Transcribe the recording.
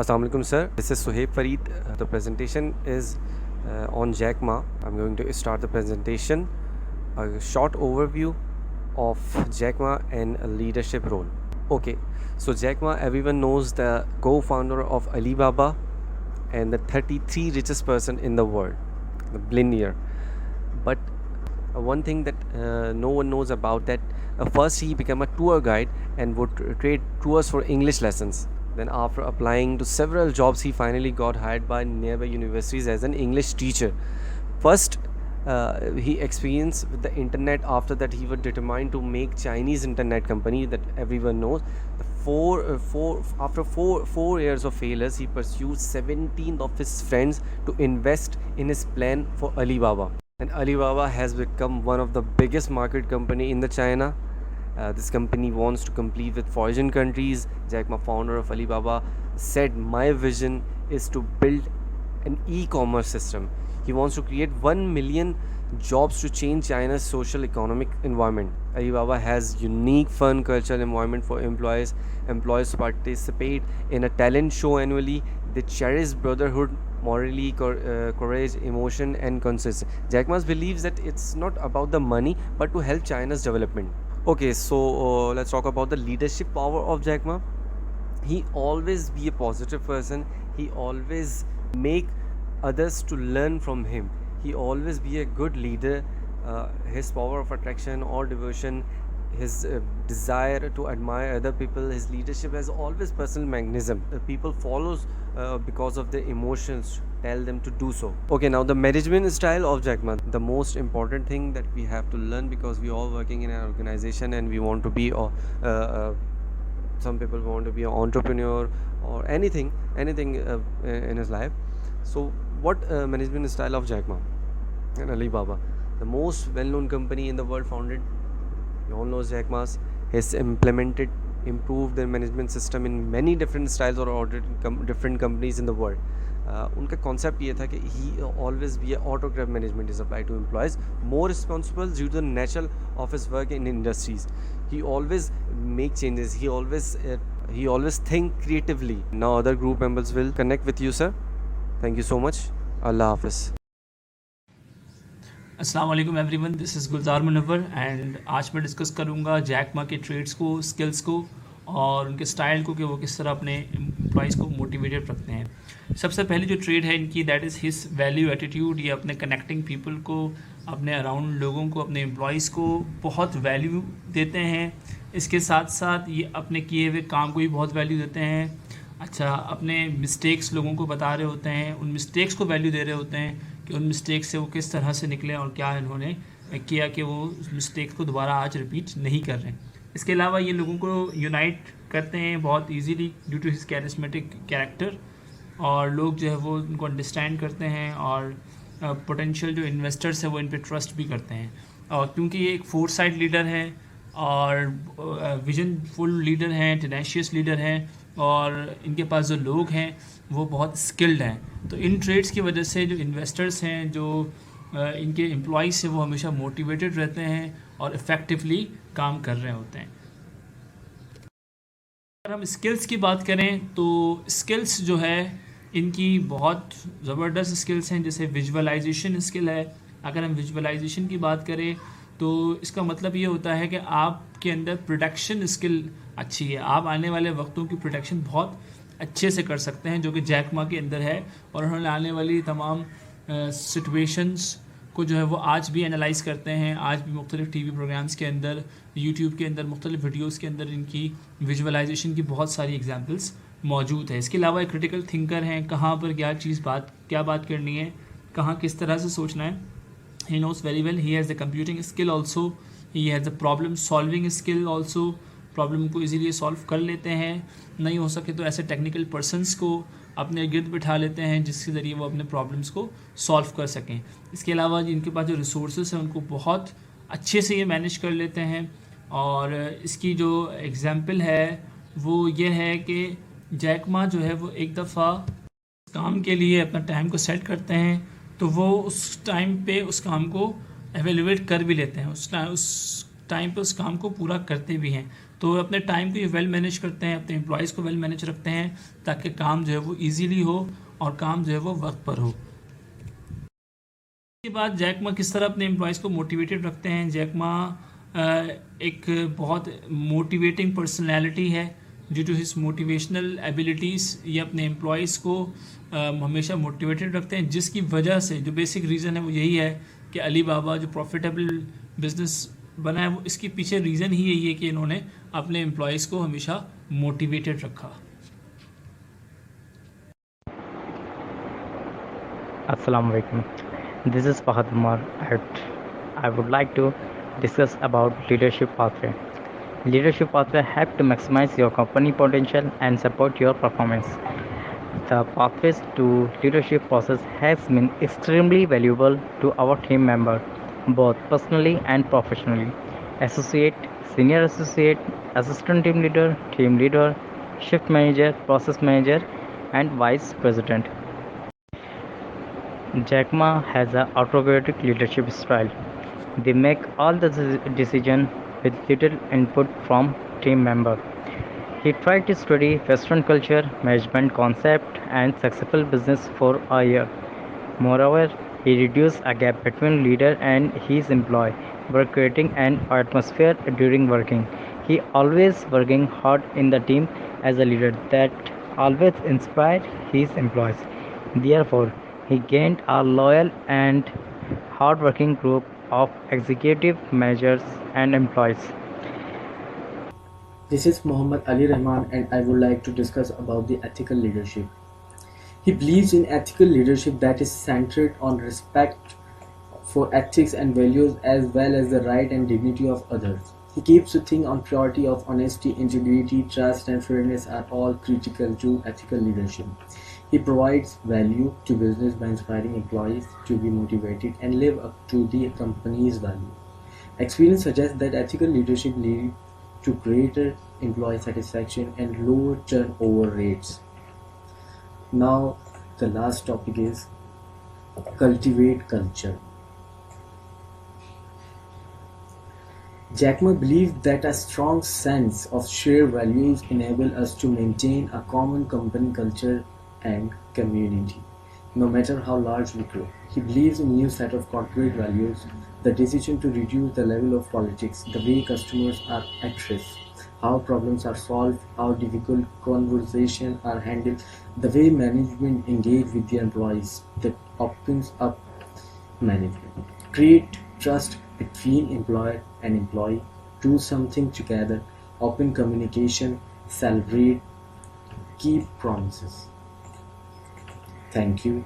Assalamu alaikum sir, this is Suhaib Fareed. The presentation is on Jack Ma. I'm going to start the presentation. A short overview of Jack Ma and a leadership role. Okay, so Jack Ma, everyone knows, the co-founder of Alibaba and the 33 richest person in the world, the billionaire. But one thing that no one knows about that, first he became a tour guide and would create tours for English lessons. Then after applying to several jobs, he finally got hired by nearby universities as an English teacher. First, he experienced with the internet. After that, he was determined to make Chinese internet company that everyone knows. After four years of failures, he pursued 17 of his friends to invest in his plan for Alibaba. And Alibaba has become one of the biggest market company in the China. This company wants to compete with foreign countries. Jack Ma, founder of Alibaba, said, "My vision is to build an e-commerce system." He wants to create 1 million jobs to change China's social economic environment. Alibaba has unique fun cultural environment for employees. Employees participate in a talent show annually. They cherish brotherhood, morally, courage, emotion, and consistency. Jack Ma believes that it's not about the money but to help China's development. Okay, so let's talk about the leadership power of Jack Ma. He always be a positive person. He always make others to learn from him. He always be a good leader. His power of attraction or devotion, his desire to admire other people, his leadership has always personal magnetism. People follows because of their emotions tell them to do so. Okay, now the management style of Jack Ma, the most important thing that we have to learn, because we all working in an organization and we want to be some people want to be an entrepreneur or anything in his life. So what management style of Jack Ma and Alibaba, the most well-known company in the world, founded, you all know Jack Ma, has improved their management system in many different styles or different companies in the world. उनका concept ये था कि he always be autocrat management is apply to employees, more responsible due to the nature of his work in industries. He always make changes, he always think creatively. Now other group members will connect with you, sir. Thank you so much. Allah Hafiz. अस्सलाम वालेकुम everyone, this is Gulzar Munawwar and आज मैं discuss करूँगा Jack Ma के trades को, skills को और उनके स्टाइल को कि वो किस तरह अपने एम्प्लॉइज़ को मोटिवेटेड रखते हैं. सबसे पहली जो ट्रेड है इनकी, that is his value attitude. ये अपने कनेक्टिंग पीपल को, अपने अराउंड लोगों को, अपने एम्प्लॉइज़ को बहुत वैल्यू देते हैं. इसके साथ साथ ये अपने किए हुए काम को भी बहुत वैल्यू देते हैं. अच्छा, अपने मिस्टेक्स लोगों को बता रहे होते हैं, उन मिस्टेक्स को वैल्यू दे रहे होते हैं कि उन मिस्टेक से वो किस तरह से निकले और क्या इन्होंने किया कि वो उस मिस्टेक को दोबारा आज रिपीट नहीं कर रहे हैं. इसके अलावा ये लोगों को यूनाइट करते हैं बहुत easily due to his charismatic character, और लोग जो है वो उनको अंडरस्टैंड करते हैं और पोटेंशियल जो इन्वेस्टर्स हैं वो इन पे ट्रस्ट भी करते हैं. और क्योंकि ये एक फोरसाइट लीडर है और विजनफुल लीडर हैं, टेनेशियस लीडर हैं, और इनके पास जो लोग हैं वो बहुत स्किल्ड हैं. तो इन ट्रेड्स की वजह से जो इन्वेस्टर्स हैं, जो इनके एम्प्लॉइज़ हैं, वो हमेशा मोटिवेटेड रहते हैं और इफ़ेक्टिवली काम कर रहे होते हैं. अगर हम स्किल्स की बात करें तो स्किल्स जो है इनकी बहुत ज़बरदस्त स्किल्स हैं. जैसे विजुअलाइजेशन स्किल है. अगर हम विजुअलाइजेशन की बात करें तो इसका मतलब ये होता है कि आपके अंदर प्रोडक्शन स्किल अच्छी है. आप आने वाले वक्तों की प्रोडक्शन बहुत अच्छे से कर सकते हैं, जो कि जैक मा के अंदर है. और उन्होंने आने वाली तमाम सिचुएशंस को जो है वो आज भी एनालाइज़ करते हैं. आज भी मुख्तलिफ़ टीवी प्रोग्राम्स के अंदर, यूट्यूब के अंदर, मुख्तलिफ़ वीडियोस के अंदर इनकी विजुअलाइजेशन की बहुत सारी एग्जांपल्स मौजूद है. इसके अलावा एक क्रिटिकल थिंकर हैं. कहाँ पर क्या बात करनी है, कहाँ किस तरह से सोचना है. He knows very well. He has the computing skill also. He has the problem solving skill also. Problem को इजीली सॉल्व कर लेते हैं. नहीं हो सके तो ऐसे टेक्निकल पर्सनस को अपने गिर्द बिठा लेते हैं जिसके ज़रिए वो अपने प्रॉब्लम्स को सॉल्व कर सकें. इसके अलावा इनके पास जो रिसोर्सेज हैं उनको बहुत अच्छे से ये मैनेज कर लेते हैं. और इसकी जो एग्ज़ाम्पल है वो ये है कि जैक मा जो है वो एक दफ़ा काम के लिए अपना टाइम को सेट करते हैं तो वो उस टाइम पे उस काम को एवेल्यूएट कर भी लेते हैं. उस टाइम पे उस काम को पूरा करते भी हैं. तो अपने टाइम को ये वेल मैनेज करते हैं, अपने एम्प्लॉयज़ को वेल मैनेज रखते हैं ताकि काम जो है वो ईजीली हो और काम जो है वो वक्त पर हो। इसके बाद जैक मा किस तरह अपने एम्प्लॉयज़ को मोटिवेटेड रखते हैं। जैक मा एक बहुत मोटिवेटिंग पर्सनैलिटी है। Due to his motivational abilities ये अपने एम्प्लॉयज़ को हमेशा मोटिवेटेड रखते हैं, जिसकी वजह से जो बेसिक रीज़न है वो यही है कि अली बाबा जो प्रॉफिटेबल बिजनेस बना है वो इसके पीछे रीज़न ही यही है कि इन्होंने अपने एम्प्लॉयज़ को हमेशा मोटिवेटेड रखा। Assalamu alaikum. This is Fahad Umar. I would like to discuss about leadership pathway. Leadership pathway help to maximize your company potential and support your performance. The pathways to leadership process has been extremely valuable to our team member, both personally and professionally. Associate, senior associate, assistant team leader, shift manager, process manager, and vice president. Jack Ma has an autocratic leadership style. They make all the decisions with little input from team members. He tried to study Western culture, management concept, and successful business for a year. Moreover, he reduced a gap between leader and his employee by creating an atmosphere during working. He always working hard in the team as a leader that always inspired his employees. Therefore, he gained a loyal and hard-working group of executive managers and employees. This is Muhammad Ali Rahman and I would like to discuss about the ethical leadership. He believes in ethical leadership that is centered on respect for ethics and values as well as the right and dignity of others. He keeps the thing on priority of honesty, integrity, trust and fairness are all critical to ethical leadership. He provides value to business by inspiring employees to be motivated and live up to the company's value. Experience suggests that ethical leadership leads to greater employee satisfaction and lower turnover rates. Now, the last topic is cultivate culture. Jack Ma believed that a strong sense of shared values enable us to maintain a common company culture and community, no matter how large we grow. He believes in a new set of corporate values, the decision to reduce the level of politics, the way customers are addressed, how problems are solved, how difficult conversations are handled, the way management engage with the employees, that opens up management. Create trust between employer and employee, do something together, open communication, celebrate, keep promises. Thank you.